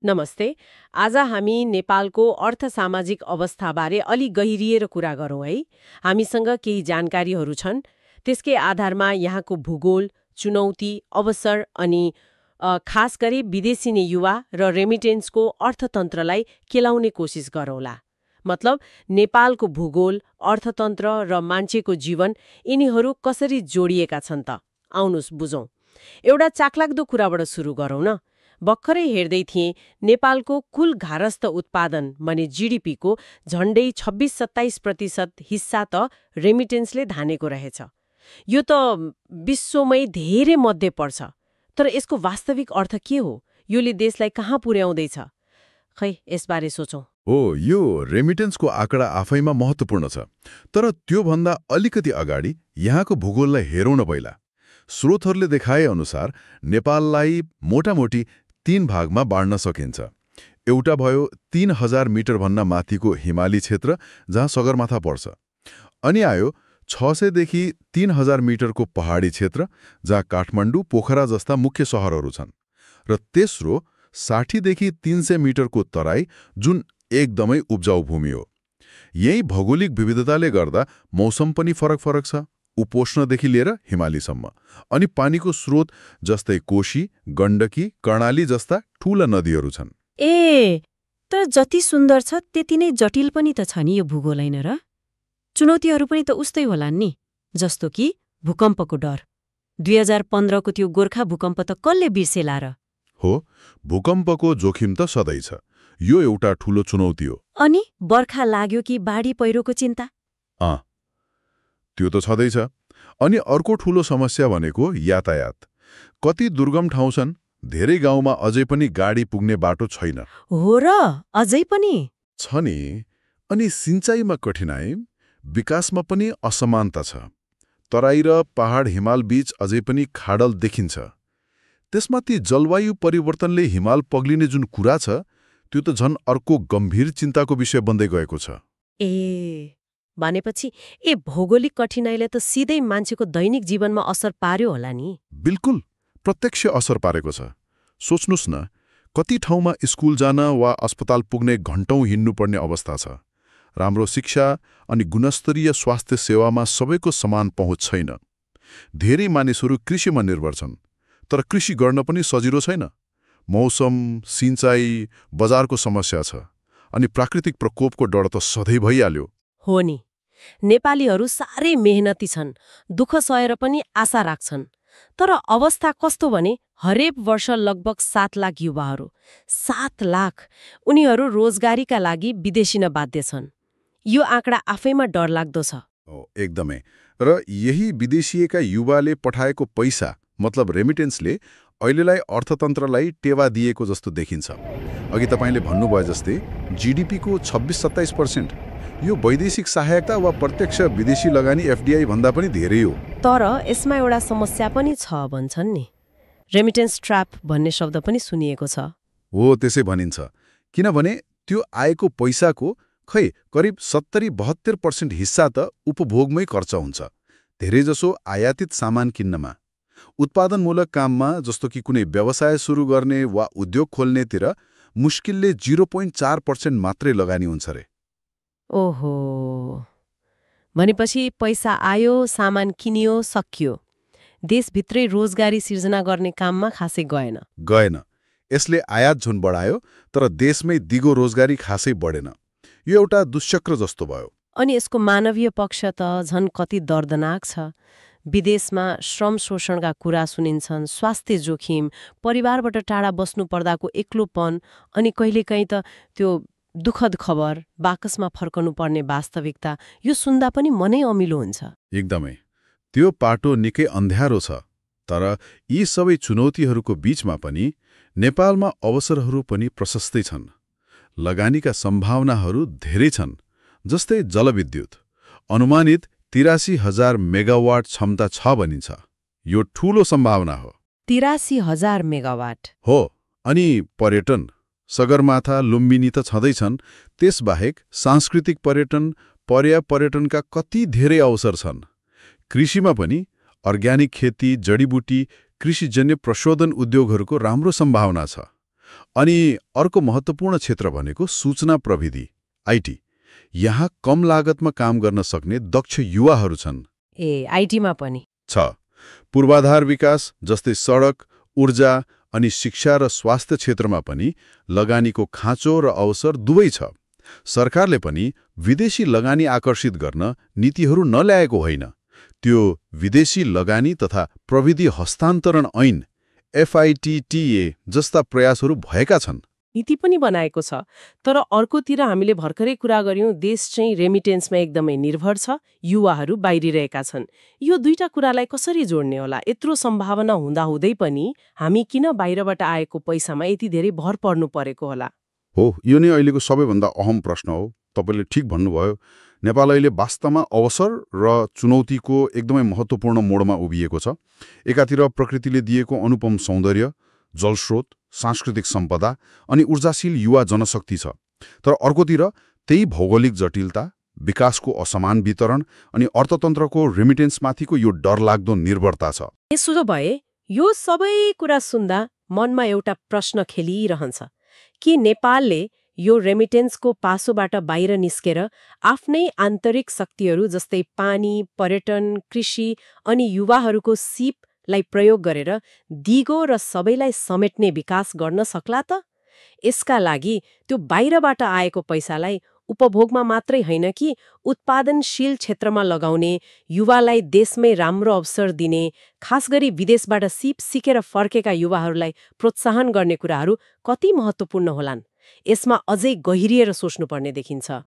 नमस्ते। आज हामी नेपालको अर्थ-सामाजिक अवस्थाबारे अलि गहिरिएर कुरा गरौँ है। हामीसँग केही जानकारीहरू छन्। त्यसकै आधारमा यहाँको भूगोल, चुनौती, अवसर अनि खास गरी विदेशिने युवा र रेमिटेन्सको अर्थतन्त्रलाई केलाउने कोसिस गरौँला। मतलब नेपालको भूगोल, अर्थतन्त्र र मान्छेको जीवन यिनीहरू कसरी जोडिएका छन् त? आउनुस् बुझौँ। एउटा चाखलाग्दो कुराबाट सुरु गरौँ न। भर्खरै हेर्दै थिएँ नेपालको कुल घारस्थ उत्पादन माने जीडीपीको झण्डै 26-27% हिस्सा त रेमिटेन्सले धानेको रहेछ। यो त विश्वमै धेरै मध्ये पर्छ। तर यसको वास्तविक अर्थ के हो? योले देशलाई कहाँ पुर्याउँदैछ? खै यसबारे सोचौँ। यो रेमिटेन्सको आँकडा आफैमा महत्त्वपूर्ण छ। तर त्योभन्दा अलिकति अगाडि यहाँको भूगोललाई हेरौँ न पहिला। स्रोतहरूले देखाए अनुसार नेपाललाई मोटामोटी 3 भागमा बाँड्न सकिन्छ। एउटा भयो 3000 मिटरभन्दा माथिको हिमाली क्षेत्र जहाँ सगरमाथा पर्छ। अनि आयो 600 देखि 3000 मिटरको पहाडी क्षेत्र जहाँ काठमाडौँ, पोखरा जस्ता मुख्य सहरहरू छन्। र तेस्रो 60 देखि 300 मिटरको तराई जुन एकदमै उब्जाउ भूमि हो। यही भौगोलिक विविधताले गर्दा मौसम पनि फरक छ, उपोष्णदेखि लिएर हिमालीसम्म। अनि पानीको स्रोत जस्तै कोशी, गण्डकी, कर्णाली जस्ता ठूला नदीहरू छन्। तर जति सुन्दर छ त्यति नै जटिल पनि त छ नि यो भूगोल, हैन र? चुनौतीहरू पनि त उस्तै होलान् नि, जस्तो कि भूकम्पको डर। 2015 को त्यो गोर्खा भूकम्प त कसले बिर्सेला र? हो, भूकम्पको जोखिम त सधैँ छ। यो एउटा ठूलो चुनौती हो। अनि बर्खा लाग्यो कि बाढी पहिरोको चिन्ता? त्यो त छँदैछ। अनि अर्को ठूलो समस्या भनेको यातायात। कति दुर्गम ठाउँ छन्, धेरै गाउँमा अझै पनि गाडी पुग्ने बाटो छैन। हो र, अझै पनि छ नि। अनि सिंचाइमा कठिनाई, विकासमा पनि असमानता छ। तराई र पहाड हिमाल बीच अझै पनि खाडल देखिन्छ। त्यसमाथि जलवायु परिवर्तनले हिमाल पग्लिने जुन कुरा छ, त्यो त झन् अर्को गम्भीर चिन्ताको विषय बन्दै गएको छ। भनेपछि भौगोलिक कठिनाइले त सिधै मान्छेको दैनिक जीवनमा असर पार्यो होला नि? बिल्कुल, प्रत्यक्ष असर पारेको छ। सोच्नुस् न, कति ठाउँमा स्कुल जान वा अस्पताल पुग्ने घण्टौं हिँड्नुपर्ने अवस्था छ। राम्रो शिक्षा अनि गुणस्तरीय स्वास्थ्य सेवामा सबैको समान पहुँच छैन। धेरै मानिसहरू कृषिमा निर्भर छन्, तर कृषि गर्न पनि सजिलो छैन। मौसम, सिंचाइ, बजारको समस्या छ। अनि प्राकृतिक प्रकोपको डर त सधैँ भइहाल्यो। हो नि, नेपालीहरू साह्रै मेहनती छन्, दुःख सहेर पनि आशा राख्छन्। तर अवस्था कस्तो भने हरेक वर्ष लगभग 7 लाख युवाहरू, 7 लाख, उनीहरू रोजगारीका लागि विदेशिन बाध्य छन्। यो आँकडा आफैमा डरलाग्दो छ। एकदमै। र यही विदेशिएका युवाले पठाएको पैसा मतलब रेमिटेन्सले अहिलेलाई अर्थतन्त्रलाई टेवा दिएको जस्तो देखिन्छ। अघि तपाईँले भन्नुभयो जस्तै जीडीपीको 26-27%। यो वैदेशिक सहायता वा प्रत्यक्ष विदेशी लगानी एफडीआई भन्दा पनि धेरै हो। तर यसमा एउटा समस्या पनि छ भन्छन् नि। रेमिटेन्स ट्र्याप भन्ने शब्द पनि सुनिएको छ। हो, त्यसै भनिन्छ। किनभने त्यो आएको पैसाको करिब 70-72% हिस्सा त उपभोगमै खर्च हुन्छ। धेरैजसो आयातित सामान किन्नमा। उत्पादनमूलक काममा जस्तो कि कुनै व्यवसाय सुरु गर्ने वा उद्योग खोल्नेतिर मुस्किलले 0.4% मात्रै लगानी हुन्छ रे। ओहो, भनेपछि पैसा आयो, सामान किनियो, सकियो। देशभित्रै रोजगारी सिर्जना गर्ने काममा खासै गएन। यसले आयात झुन बढायो, तर देशमै दिगो रोजगारी खासै बढेन। यो एउटा दुश्चक्र जस्तो भयो। अनि यसको मानवीय पक्ष त झन् कति दर्दनाक छ। विदेशमा श्रम शोषणका कुरा सुनिन्छन्, स्वास्थ्य जोखिम, परिवारबाट टाढा बस्नु पर्दाको एक्लोपन, अनि कहिलेकाहीँ त त्यो दुःखद खबर, बाकसमा फर्कनु पर्ने वास्तविकता, यो सुन्दा पनि मनै अमिलो हुन्छ। एकदमै। त्यो पाटो निकै अन्ध्यारो छ। तर यी सबै चुनौतीहरूको बीचमा पनि नेपालमा अवसरहरू पनि प्रशस्तै छन्। लगानीका सम्भावनाहरू धेरै छन्। जस्तै जलविद्युत। अनुमानित 83,000 मेगावाट क्षमता छ भनिन्छ। यो ठूलो सम्भावना हो। 83,000 मेगावाट हो। अनि पर्यटन, सगरमाथा, लुम्बिनी त छँदैछन्। त्यसबाहेक सांस्कृतिक पर्यटन, पर्यापर्यटनका कति धेरै अवसर छन्। कृषिमा पनि अर्ग्यानिक खेती, जडीबुटी, कृषिजन्य प्रशोधन उद्योगहरूको राम्रो सम्भावना छ। अनि अर्को महत्त्वपूर्ण क्षेत्र भनेको सूचना प्रविधि, आइटी। यहाँ कम लागतमा काम गर्न सक्ने दक्ष युवाहरू छन्। आइटीमा पनि छ। पूर्वाधार विकास जस्तै सडक, ऊर्जा अनि शिक्षा र स्वास्थ्य क्षेत्रमा पनि लगानीको खाँचो र अवसर दुवै छ। सरकारले पनि विदेशी लगानी आकर्षित गर्न नीतिहरू नल्याएको होइन। त्यो विदेशी लगानी तथा प्रविधि हस्तान्तरण ऐन FITTA जस्ता प्रयासहरू भएका छन्। नीति पनि बनाएको छ। तर अर्कोतिर हामीले भर्खरै कुरा गर्यौं, देश चाहिँ रेमिटेन्समा एकदमै निर्भर छ, युवाहरू बाहिरिरहेका छन्। यो दुईटा कुरालाई कसरी जोड्ने होला? यत्रो सम्भावना हुँदाहुँदै पनि हामी किन बाहिरबाट आएको पैसामा यति धेरै भर पर्नु परेको होला? हो, यो नै अहिलेको सबैभन्दा अहम प्रश्न हो। तपाईँले ठिक भन्नुभयो। नेपाल अहिले वास्तवमा अवसर र चुनौतीको एकदमै महत्त्वपूर्ण मोडमा उभिएको छ। एकातिर प्रकृतिले दिएको अनुपम सौन्दर्य, जलस्रोत, सांस्कृतिक सम्पदा अनि ऊर्जाशील युवा जनशक्ति छ। तर अर्कोतिर त्यही भौगोलिक जटिलता, विकासको असमान वितरण अनि अर्थतन्त्रको रेमिटेन्समाथिको यो डरलाग्दो निर्भरता छ। यसो भए यो सबै कुरा सुन्दा मनमा एउटा प्रश्न खेलिरहन्छ कि नेपालले यो रेमिटेन्सको पासोबाट बाहिर निस्केर आफ्नै आन्तरिक शक्तिहरू जस्तै पानी, पर्यटन, कृषि अनि युवाहरूको सिपलाई प्रयोग गरेर दिगो र सबैलाई समेट्ने विकास गर्न सक्ला त? यसका लागि त्यो बाहिरबाट आएको पैसालाई उपभोगमा मात्रै होइन कि उत्पादनशील क्षेत्रमा लगाउने, युवालाई देशमै राम्रो अवसर दिने, खास गरी विदेशबाट सिप सिकेर फर्केका युवाहरूलाई प्रोत्साहन गर्ने कुराहरू कति महत्त्वपूर्ण होलान्? यसमा अझै गहिरिएर सोच्नुपर्ने देखिन्छ।